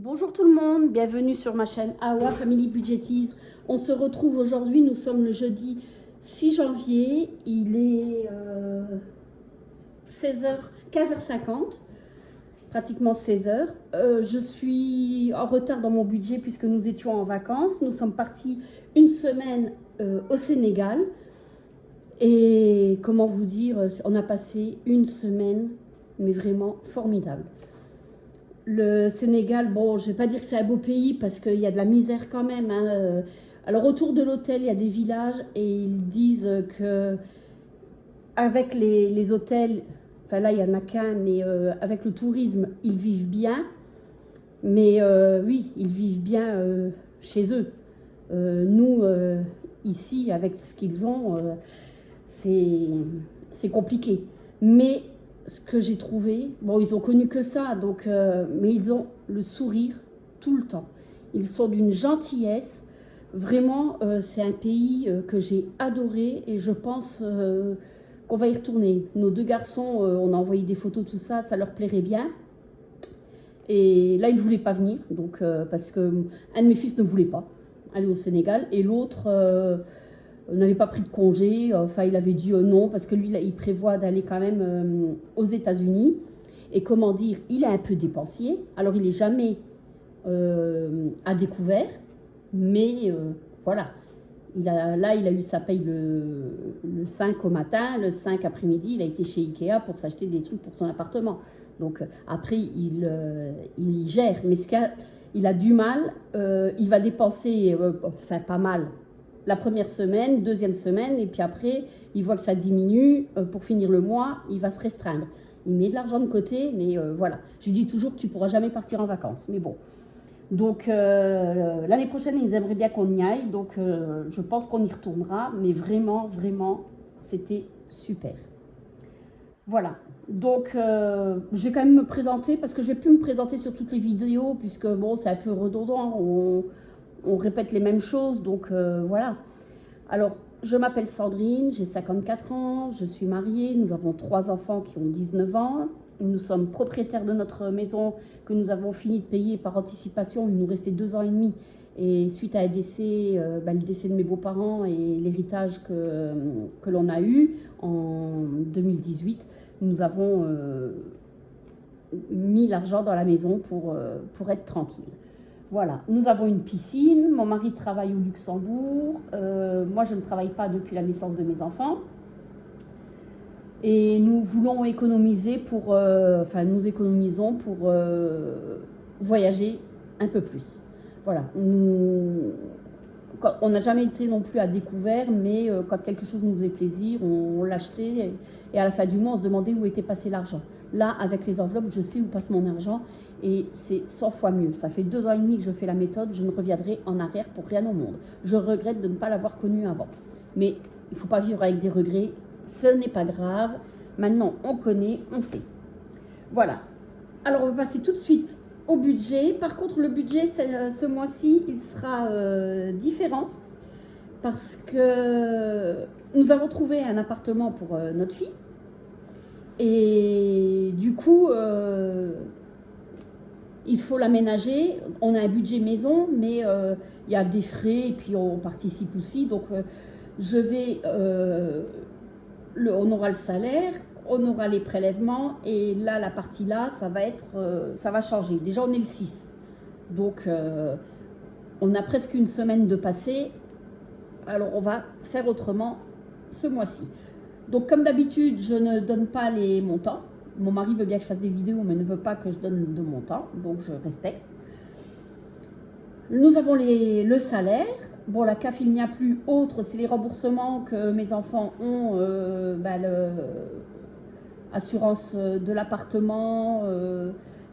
Bonjour tout le monde, bienvenue sur ma chaîne Awa Family Budgetize. On se retrouve aujourd'hui, nous sommes le jeudi 6 janvier, il est 16h, 15h50, pratiquement 16h. Je suis en retard dans mon budget puisque nous étions en vacances. Nous sommes partis une semaine au Sénégal. Et comment vous dire, on a passé une semaine, mais vraiment formidable. Le Sénégal, bon, je ne vais pas dire que c'est un beau pays parce qu'il y a de la misère quand même, hein. Alors autour de l'hôtel, il y a des villages et ils disent que avec les hôtels, enfin là il n'y en a qu'un, mais avec le tourisme, ils vivent bien. Mais oui, ils vivent bien chez eux. Nous, ici, avec ce qu'ils ont, c'est compliqué. Mais ce que j'ai trouvé, bon, ils ont connu que ça, donc, mais ils ont le sourire tout le temps. Ils sont d'une gentillesse. Vraiment, c'est un pays que j'ai adoré et je pense qu'on va y retourner. Nos deux garçons, on a envoyé des photos, tout ça, ça leur plairait bien. Et là, ils ne voulaient pas venir, donc, parce qu'un de mes fils ne voulait pas aller au Sénégal et l'autre n'avait pas pris de congé, enfin il avait dit non parce que lui il prévoit d'aller quand même aux États-Unis et comment dire, il est un peu dépensier, alors il n'est jamais à découvert, mais voilà, il a eu sa paye le 5 au matin, le 5 après-midi, il a été chez Ikea pour s'acheter des trucs pour son appartement. Donc après il gère, mais il a du mal, il va dépenser, enfin pas mal, la première semaine, deuxième semaine, et puis après, il voit que ça diminue. Pour finir le mois, il va se restreindre. Il met de l'argent de côté, mais voilà. Je lui dis toujours que tu ne pourras jamais partir en vacances. Mais bon. Donc, l'année prochaine, ils aimeraient bien qu'on y aille. Donc, je pense qu'on y retournera. Mais vraiment, vraiment, c'était super. Voilà. Donc, je vais quand même me présenter, parce que je ne vais plus me présenter sur toutes les vidéos, puisque bon, c'est un peu redondant. On répète les mêmes choses, donc voilà. Alors, je m'appelle Sandrine, j'ai 54 ans, je suis mariée, nous avons 3 enfants qui ont 19 ans. Nous sommes propriétaires de notre maison que nous avons fini de payer par anticipation. Il nous restait 2 ans et demi. Et suite à un décès, le décès de mes beaux-parents et l'héritage que l'on a eu en 2018, nous avons mis l'argent dans la maison pour être tranquille. Voilà, nous avons une piscine, mon mari travaille au Luxembourg, moi je ne travaille pas depuis la naissance de mes enfants. Et nous voulons économiser nous économisons pour voyager un peu plus. Voilà, on n'a jamais été non plus à découvert, mais quand quelque chose nous faisait plaisir, on l'achetait et à la fin du mois on se demandait où était passé l'argent. Là, avec les enveloppes, je sais où passe mon argent et c'est 100 fois mieux. Ça fait 2 ans et demi que je fais la méthode, je ne reviendrai en arrière pour rien au monde. Je regrette de ne pas l'avoir connue avant. Mais il ne faut pas vivre avec des regrets, ce n'est pas grave. Maintenant, on connaît, on fait. Voilà. Alors, on va passer tout de suite au budget. Par contre, le budget, ce mois-ci, il sera différent parce que nous avons trouvé un appartement pour notre fille. Et du coup, il faut l'aménager. On a un budget maison, mais il y a des frais et puis on participe aussi. Donc, on aura le salaire, on aura les prélèvements et là, la partie là, ça va changer. Déjà, on est le 6. Donc, on a presque une semaine de passé. Alors, on va faire autrement ce mois-ci. Donc, comme d'habitude, je ne donne pas les montants. Mon mari veut bien que je fasse des vidéos, mais ne veut pas que je donne de montants. Donc, je respecte. Nous avons le salaire. Bon, la CAF, il n'y a plus. Autre, c'est les remboursements que mes enfants ont. L'assurance de l'appartement.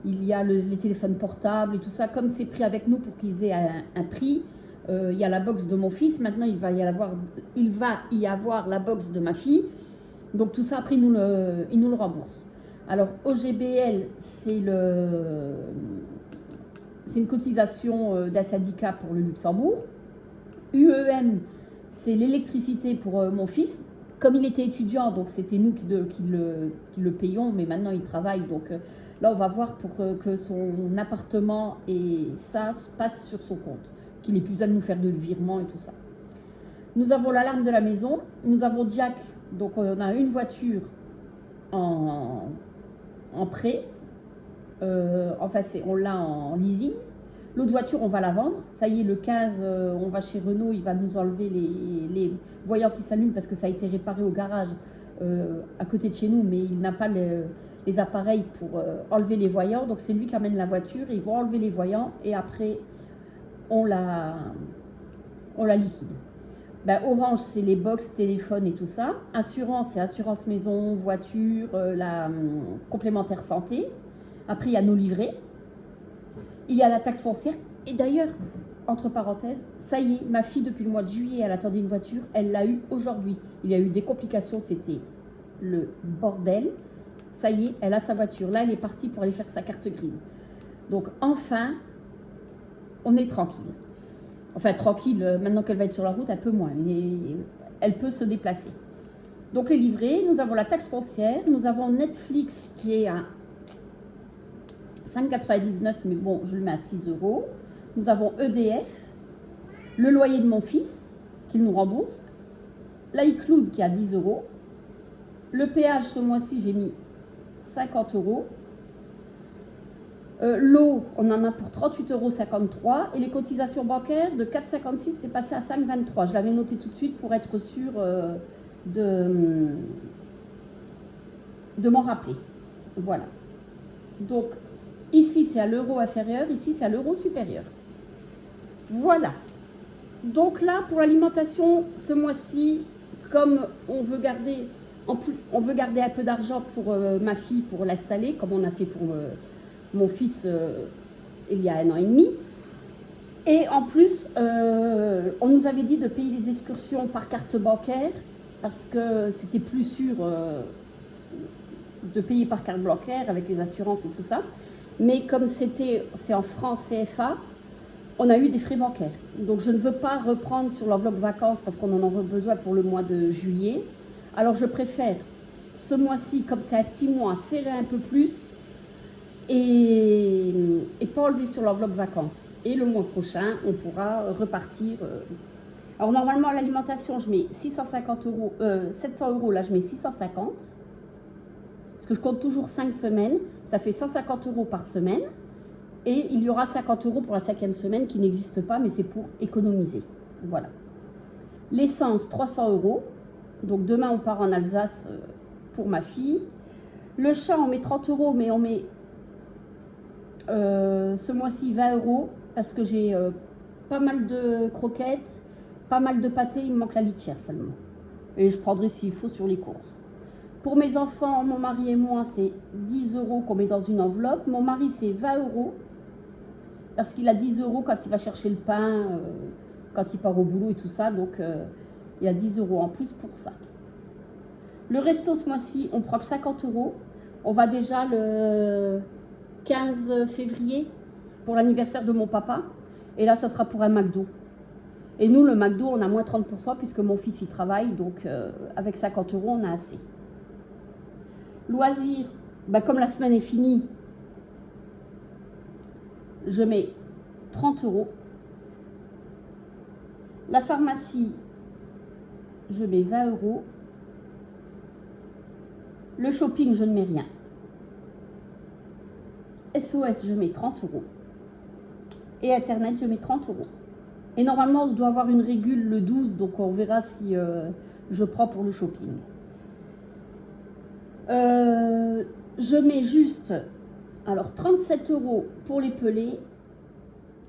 Il y a les téléphones portables et tout ça. Comme c'est pris avec nous pour qu'ils aient un prix. Il y a la box de mon fils, maintenant il va y avoir la box de ma fille, donc tout ça après il nous le rembourse. Alors OGBL, c'est une cotisation d'un syndicat pour le Luxembourg. UEM, c'est l'électricité pour mon fils, comme il était étudiant, donc c'était nous qui le payons, mais maintenant il travaille, donc Là, on va voir pour que son appartement et ça passe sur son compte, qu'il n'ait plus besoin de nous faire de virement et tout ça. Nous avons l'alarme de la maison, nous avons Jack, donc on a une voiture en prêt, enfin on l'a en leasing. L'autre voiture, on va la vendre. Ça y est, le 15, on va chez Renault, il va nous enlever les voyants qui s'allument parce que ça a été réparé au garage à côté de chez nous, mais il n'a pas les appareils pour enlever les voyants. Donc c'est lui qui amène la voiture, ils vont enlever les voyants et après, on la liquide. Ben, Orange, c'est les box, téléphone et tout ça. Assurance, c'est assurance maison, voiture, la complémentaire santé. Après, il y a nos livrets. Il y a la taxe foncière. Et d'ailleurs, entre parenthèses, ça y est, ma fille, depuis le mois de juillet, elle attendait une voiture. Elle l'a eue aujourd'hui. Il y a eu des complications, c'était le bordel. Ça y est, elle a sa voiture. Là, elle est partie pour aller faire sa carte grise. Donc, enfin, on est tranquille. Enfin, tranquille, maintenant qu'elle va être sur la route, un peu moins. Mais elle peut se déplacer. Donc, les livrets, nous avons la taxe foncière. Nous avons Netflix qui est à 5,99, mais bon, je le mets à 6 €. Nous avons EDF, le loyer de mon fils, qu'il nous rembourse, l'iCloud qui est à 10 €. Le péage, ce mois-ci, j'ai mis 50 €. L'eau, on en a pour 38,53 € et les cotisations bancaires de 4,56, c'est passé à 5,23. Je l'avais noté tout de suite pour être sûr de m'en rappeler. Voilà. Donc, ici, c'est à l'euro inférieur, ici, c'est à l'euro supérieur. Voilà. Donc là, pour l'alimentation, ce mois-ci, comme on veut garder, on veut garder un peu d'argent pour ma fille, pour l'installer, comme on a fait pour mon fils il y a 1 an et demi. Et en plus, on nous avait dit de payer les excursions par carte bancaire, parce que c'était plus sûr de payer par carte bancaire avec les assurances et tout ça. Mais comme c'est en francs CFA, on a eu des frais bancaires. Donc je ne veux pas reprendre sur l'enveloppe vacances parce qu'on en aura besoin pour le mois de juillet. Alors je préfère ce mois-ci, comme c'est un petit mois, serrer un peu plus et pas enlever sur l'enveloppe vacances. Et le mois prochain, on pourra repartir. Alors normalement, à l'alimentation, je mets 650 €, 700 €, là je mets 650. Parce que je compte toujours 5 semaines, ça fait 150 € par semaine. Et il y aura 50 € pour la 5e semaine qui n'existe pas, mais c'est pour économiser. Voilà. L'essence, 300 €. Donc demain, on part en Alsace pour ma fille. Le chat, on met 30 €, mais on met ce mois-ci 20 € parce que j'ai pas mal de croquettes, pas mal de pâtés, il me manque la litière seulement. Et je prendrai s'il faut sur les courses. Pour mes enfants, mon mari et moi, c'est 10 € qu'on met dans une enveloppe. Mon mari, c'est 20 € parce qu'il a 10 € quand il va chercher le pain, quand il part au boulot et tout ça. Donc, il y a 10 € en plus pour ça. Le resto, ce mois-ci, on prend que 50 €. On va déjà le 15 février pour l'anniversaire de mon papa. Et là, ça sera pour un McDo. Et nous, le McDo, on a moins 30% puisque mon fils y travaille. Donc, avec 50 €, on a assez. Loisirs, bah, comme la semaine est finie, je mets 30 €. La pharmacie, je mets 20 €. Le shopping, je ne mets rien. SOS, je mets 30 €. Et Internet, je mets 30 €. Et normalement, on doit avoir une régule le 12, donc on verra si je prends pour le shopping. Je mets juste, alors 37 € pour les pelés.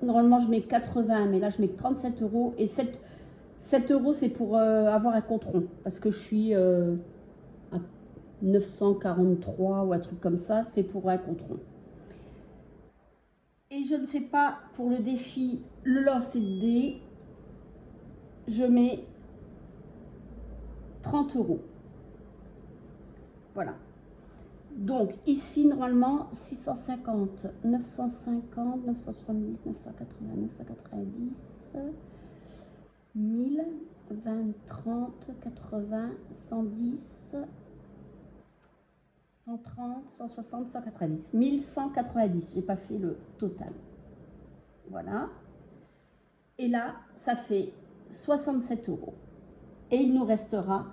Normalement, je mets 80, mais là, je mets 37 €. Et 7 € c'est pour avoir un compte rond, parce que je suis à 943 ou un truc comme ça, c'est pour un compte rond. Et je ne fais pas pour le défi le lancer-de-dés, je mets 30 €. Voilà. Donc ici, normalement, 650, 950, 970, 980, 990, 1000, 20, 30, 80, 110, 130, 160, 190. 1190. J'ai pas fait le total. Voilà. Et là, ça fait 67 euros. Et il nous restera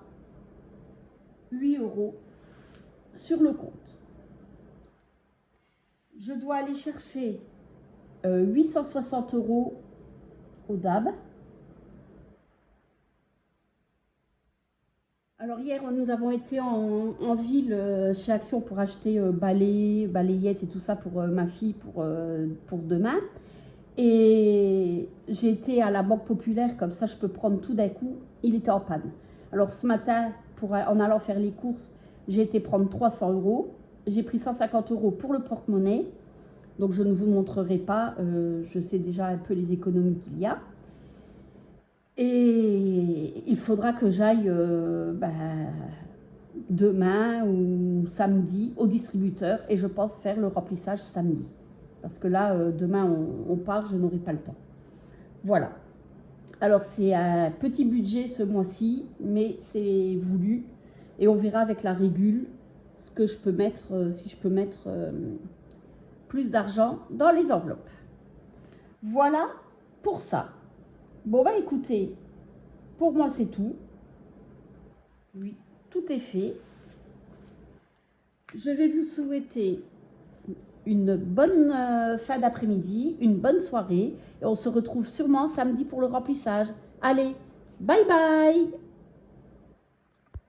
8 euros sur le compte. Je dois aller chercher 860 euros au DAB. Alors hier, nous avons été en ville chez Action pour acheter balais, balayettes et tout ça pour ma fille pour demain. Et j'ai été à la Banque Populaire, comme ça je peux prendre tout d'un coup. Il était en panne. Alors ce matin, en allant faire les courses, j'ai été prendre 300 euros. J'ai pris 150 euros pour le porte-monnaie. Donc je ne vous montrerai pas, je sais déjà un peu les économies qu'il y a. Et il faudra que j'aille demain ou samedi au distributeur et je pense faire le remplissage samedi. Parce que là, demain, on part, je n'aurai pas le temps. Voilà. Alors, c'est un petit budget ce mois-ci, mais c'est voulu. Et on verra avec la régule ce que je peux mettre, si je peux mettre plus d'argent dans les enveloppes. Voilà pour ça. Bon, bah écoutez, pour moi, c'est tout. Oui, tout est fait. Je vais vous souhaiter une bonne fin d'après-midi, une bonne soirée. Et on se retrouve sûrement samedi pour le remplissage. Allez, bye bye!